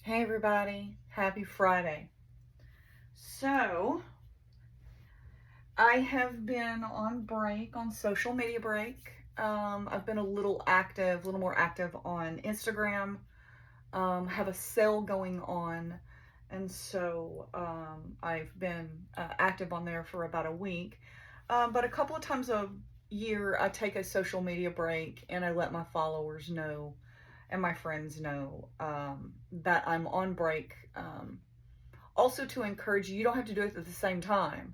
Hey everybody, happy Friday. So, I have been on break, on social media break. I've been a little more active on Instagram. Have a sale going on, and so I've been active on there for about a week. But a couple of times a year, I take a social media break and I let my followers know and my friends know that I'm on break. Also, to encourage you, you don't have to do it at the same time,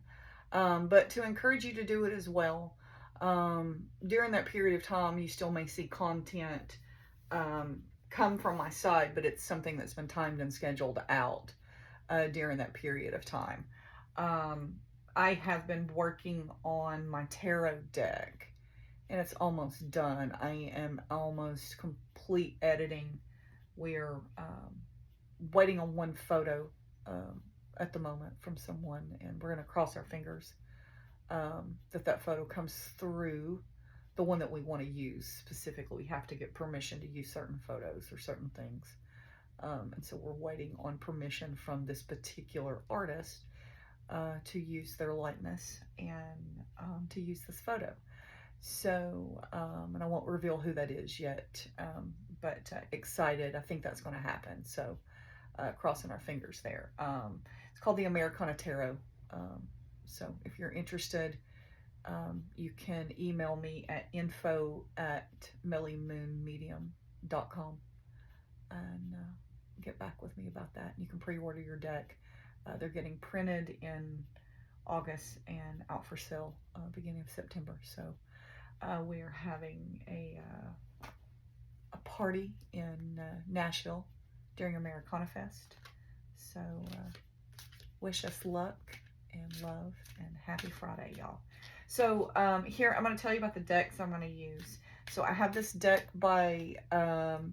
but to encourage you to do it as well. During that period of time, you still may see content come from my side, but it's something that's been timed and scheduled out during that period of time. Um, I have been working on my tarot deck, and it's almost done. I am almost complete editing. We're waiting on one photo um, at the moment from someone, and we're going to cross our fingers that photo comes through. The one that we want to use specifically, we have to get permission to use certain photos or certain things. And so we're waiting on permission from this particular artist to use their likeness and to use this photo. So, and I won't reveal who that is yet, but excited. I think that's going to happen. So, crossing our fingers there. It's called the Americana Tarot. So, if you're interested, you can email me at info@mellymoonmedium.com and get back with me about that. You can pre-order your deck. They're getting printed in August and out for sale beginning of September. So we are having a party in Nashville during Americana Fest. So wish us luck and love and happy Friday, y'all. So here I'm going to tell you about the decks I'm going to use. So I have this deck by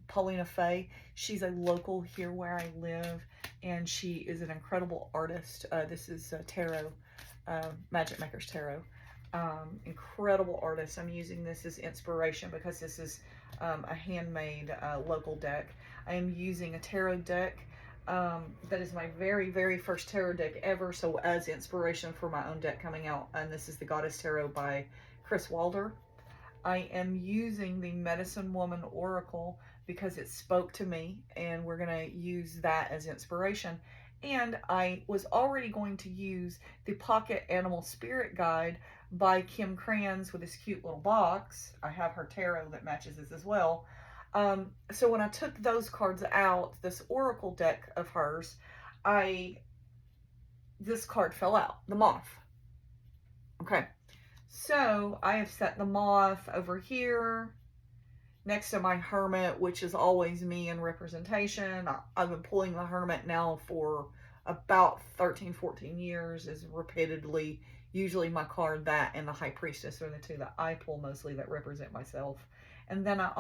Paulina Faye. She's a local here where I live, and she is an incredible artist. This is tarot, Magic Makers Tarot. Incredible artist. I'm using this as inspiration because this is a handmade local deck. I am using a tarot deck that is my very, very first tarot deck ever. So as inspiration for my own deck coming out, and this is the Goddess Tarot by Chris Wilder. I am using the Medicine Woman Oracle because it spoke to me, and we're going to use that as inspiration. And I was already going to use the Pocket Animal Spirit Guide by Kim Kranz with this cute little box. I have her tarot that matches this as well. So when I took those cards out, this Oracle deck of hers, this card fell out, the moth. Okay. So I have set the moth over here next to my hermit, which is always me in representation. I've been pulling the hermit now for about 13, 14 years, is repeatedly, usually my card, that and the high priestess are the two that I pull mostly that represent myself. And then I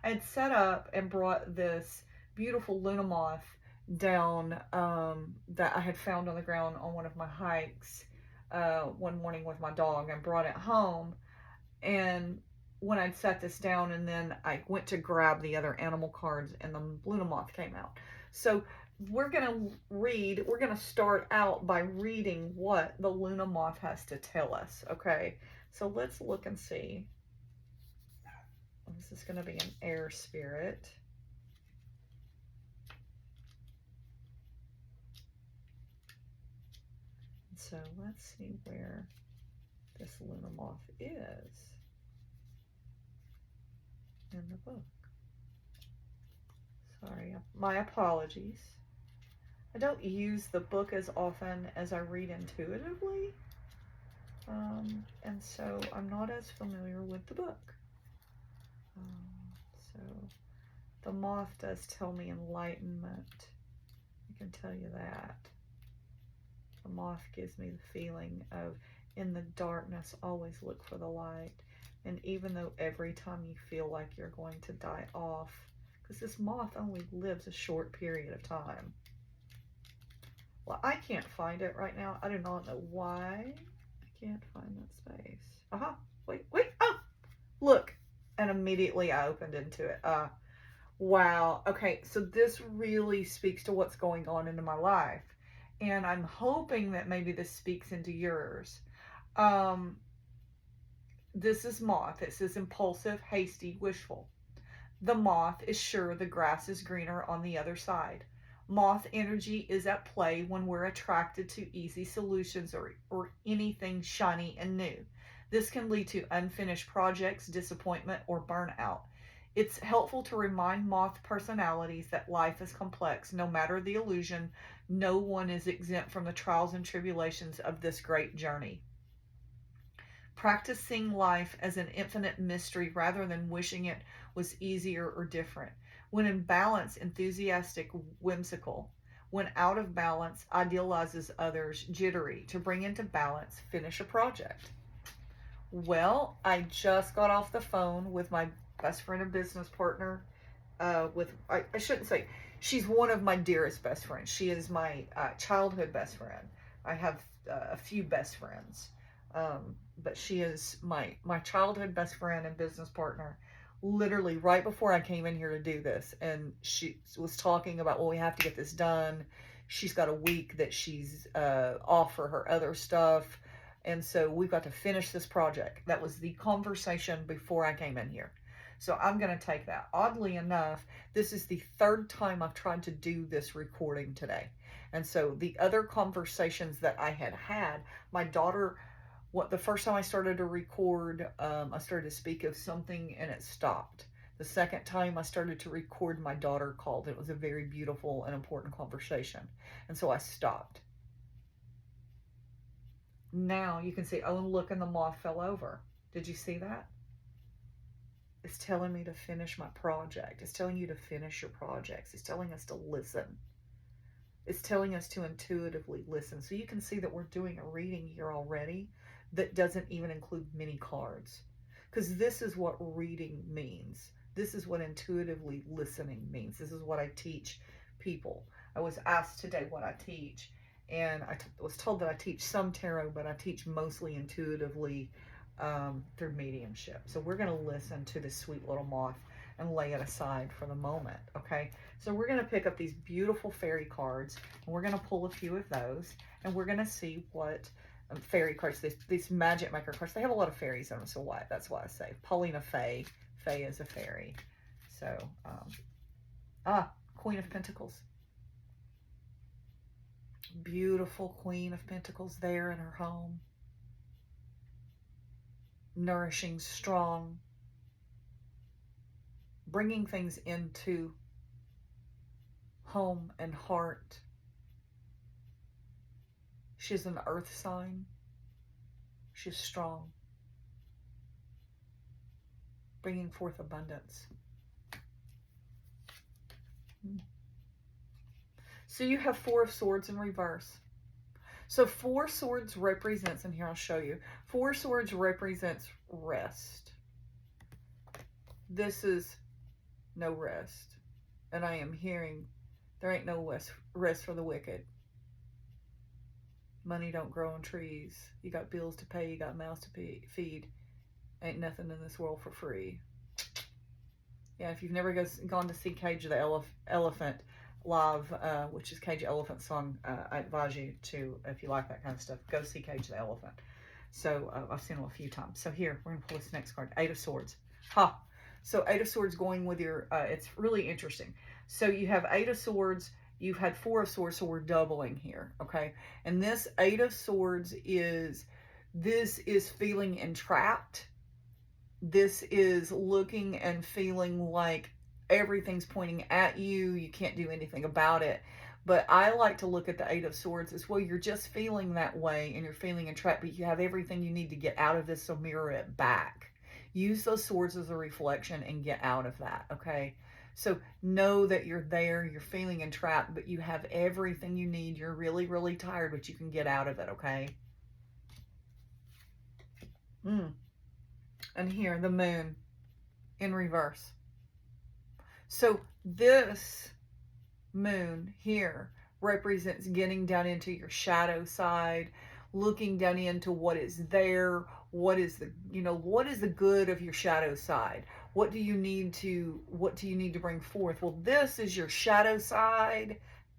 had set up and brought this beautiful Luna moth down that I had found on the ground on one of my hikes one morning with my dog, and brought it home. And when I'd set this down, and then I went to grab the other animal cards, and the Luna moth came out. So we're going to start out by reading what the Luna moth has to tell us. Okay, so let's look and see. This is going to be an air spirit. So let's see where this Luna moth is in the book. Sorry, my apologies. I don't use the book as often as I read intuitively, and so I'm not as familiar with the book. So the moth does tell me enlightenment. I can tell you that. The moth gives me the feeling of, in the darkness, always look for the light. And even though every time you feel like you're going to die off, because this moth only lives a short period of time. Well, I can't find it right now. I do not know why I can't find that space. Wait, oh, look. And immediately I opened into it. Wow. Okay. So this really speaks to what's going on into my life. And I'm hoping that maybe this speaks into yours. Um, this is moth. It says impulsive, hasty, wishful. The moth is sure the grass is greener on the other side. Moth energy is at play when we're attracted to easy solutions or anything shiny and new. This can lead to unfinished projects, disappointment, or burnout. It's helpful to remind moth personalities that life is complex. No matter the illusion, no one is exempt from the trials and tribulations of this great journey. Practice seeing life as an infinite mystery rather than wishing it was easier or different. When in balance, enthusiastic, whimsical. When out of balance, idealizes others, jittery. To bring into balance, finish a project. Well, I just got off the phone with my best friend and business partner. I shouldn't say, she's one of my dearest best friends. She is my childhood best friend. I have a few best friends, but she is my childhood best friend and business partner. Literally right before I came in here to do this, and she was talking about, well, we have to get this done. She's got a week that she's off for her other stuff, and so we've got to finish this project. That was the conversation before I came in here. So I'm going to take that. Oddly enough, this is the third time I've tried to do this recording today. And so the other conversations that I had, my daughter, the first time I started to record, I started to speak of something and it stopped. The second time I started to record, my daughter called. It was a very beautiful and important conversation. And so I stopped. Now you can see, oh, and look, and the moth fell over. Did you see that? It's telling me to finish my project. It's telling you to finish your projects. It's telling us to listen. It's telling us to intuitively listen. So you can see that we're doing a reading here already that doesn't even include many cards. Because this is what reading means. This is what intuitively listening means. This is what I teach people. I was asked today what I teach, and I was told that I teach some tarot, but I teach mostly intuitively through mediumship. So we're going to listen to this sweet little moth and lay it aside for the moment. Okay, so we're going to pick up these beautiful fairy cards, and we're going to pull a few of those, and we're going to see what fairy cards, these magic maker cards, they have a lot of fairies in them. So what? That's why I say Paulina Faye. Faye is a fairy. So Queen of Pentacles. Beautiful Queen of Pentacles there in her home. Nourishing, strong, bringing things into home and heart. She's an earth sign. She's strong, bringing forth abundance. So you have Four of Swords in reverse. So Four Swords represents, and here I'll show you, Four Swords represents rest. This is no rest. And I am hearing there ain't no rest for the wicked. Money don't grow on trees. You got bills to pay, you got mouths to feed. Ain't nothing in this world for free. Yeah, if you've never gone to see Cage the Elephant live, which is Cage Elephant song, I advise you to, if you like that kind of stuff, go see Cage the Elephant. So I've seen them a few times. So here, we're going to pull this next card, Eight of Swords. Ha! So Eight of Swords going with your, it's really interesting. So you have Eight of Swords, you've had Four of Swords, so we're doubling here, okay? And this Eight of Swords is feeling entrapped. This is looking and feeling like everything's pointing at you. You can't do anything about it. But I like to look at the Eight of Swords as well. You're just feeling that way and you're feeling entrapped, but you have everything you need to get out of this, so mirror it back. Use those swords as a reflection and get out of that, okay? So know that you're there, you're feeling entrapped, but you have everything you need. You're really, really tired, but you can get out of it, okay? And here, the Moon in reverse. So this Moon here represents getting down into your shadow side, looking down into what is there, what is the good of your shadow side? What do you need to bring forth? Well, this is your shadow side,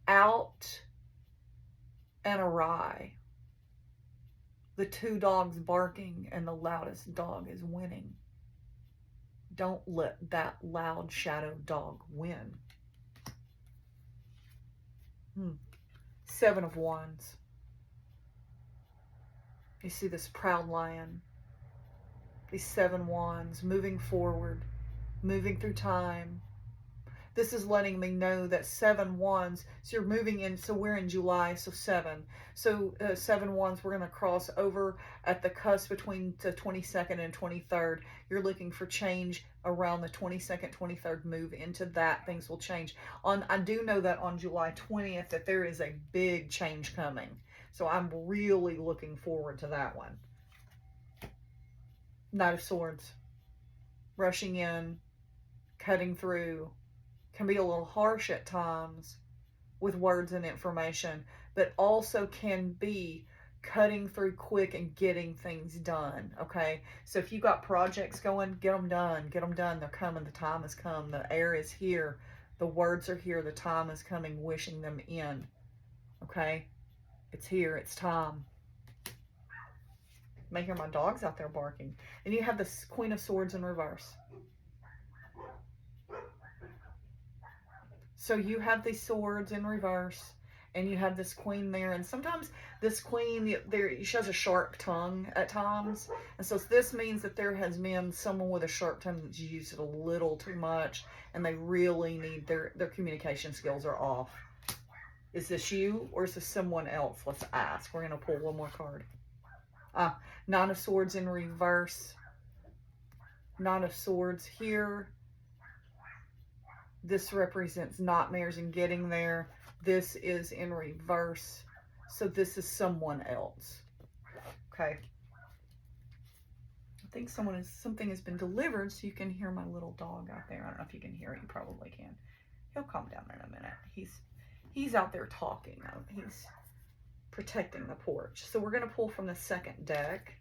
out and awry. The two dogs barking and the loudest dog is winning. Don't let that loud shadow dog win. Seven of Wands. You see this proud lion. These 7 wands moving forward, moving through time. This is letting me know that 7 wands, so you're moving in, so we're in July, so 7. So 7 wands, we're going to cross over at the cusp between the 22nd and 23rd. You're looking for change around the 22nd, 23rd, move into that. Things will change. I do know that on July 20th that there is a big change coming. So I'm really looking forward to that one. Knight of Swords. Rushing in, cutting through. Can be a little harsh at times with words and information, but also can be cutting through quick and getting things done, okay? So if you got projects going, get them done. Get them done. They're coming. The time has come. The air is here. The words are here. The time is coming, wishing them in, okay? It's here. It's time. I may hear my dogs out there barking. And you have this Queen of Swords in reverse. So you have these swords in reverse, and you have this queen there. And sometimes this queen, she has a sharp tongue at times. And so this means that there has been someone with a sharp tongue that's used it a little too much, and they really need, their communication skills are off. Is this you, or is this someone else? Let's ask. We're going to pull one more card. Nine of Swords in reverse. Nine of Swords here. This represents nightmares and getting there. This is in reverse. So this is someone else. Okay. I think something has been delivered, so you can hear my little dog out there. I don't know if you can hear it. You probably can. He'll calm down in a minute. He's out there talking. He's protecting the porch. So we're going to pull from the second deck,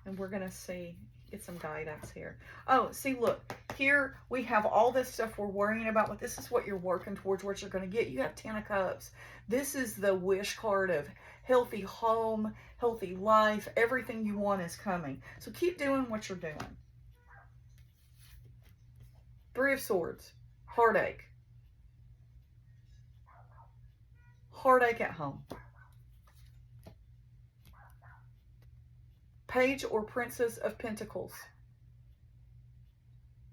and we're going to see, get some guidance here. Oh, see, look, here we have all this stuff we're worrying about, but this is what you're working towards, what you're going to get. You have 10 of Cups. This is the wish card of healthy home, healthy life. Everything you want is coming. So keep doing what you're doing. Three of Swords. Heartache. Heartache at home. Page or Princess of Pentacles.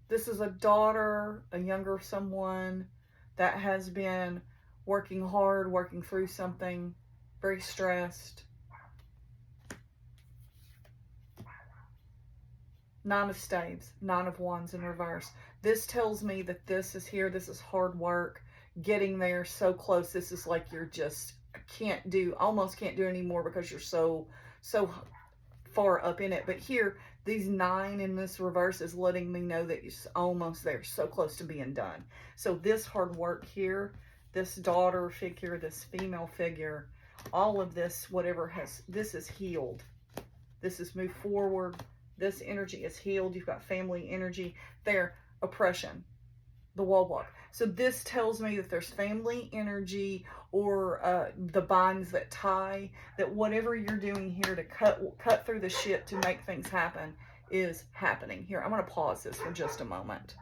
This is a daughter, a younger someone that has been working hard, working through something, very stressed. Nine of Staves, Nine of Wands in reverse. This tells me that this is here. This is hard work, getting there, so close. This is like you're just almost can't do anymore because you're so far up in it. But here, these 9 in this reverse is letting me know that it's almost there, so close to being done. So this hard work here, this daughter figure, this female figure, all of this, this is healed. This is moved forward. This energy is healed. You've got family energy there, oppression, the wall walk. So this tells me that there's family energy, or the binds that tie, that whatever you're doing here to cut through the shit to make things happen is happening. Here, I'm going to pause this for just a moment.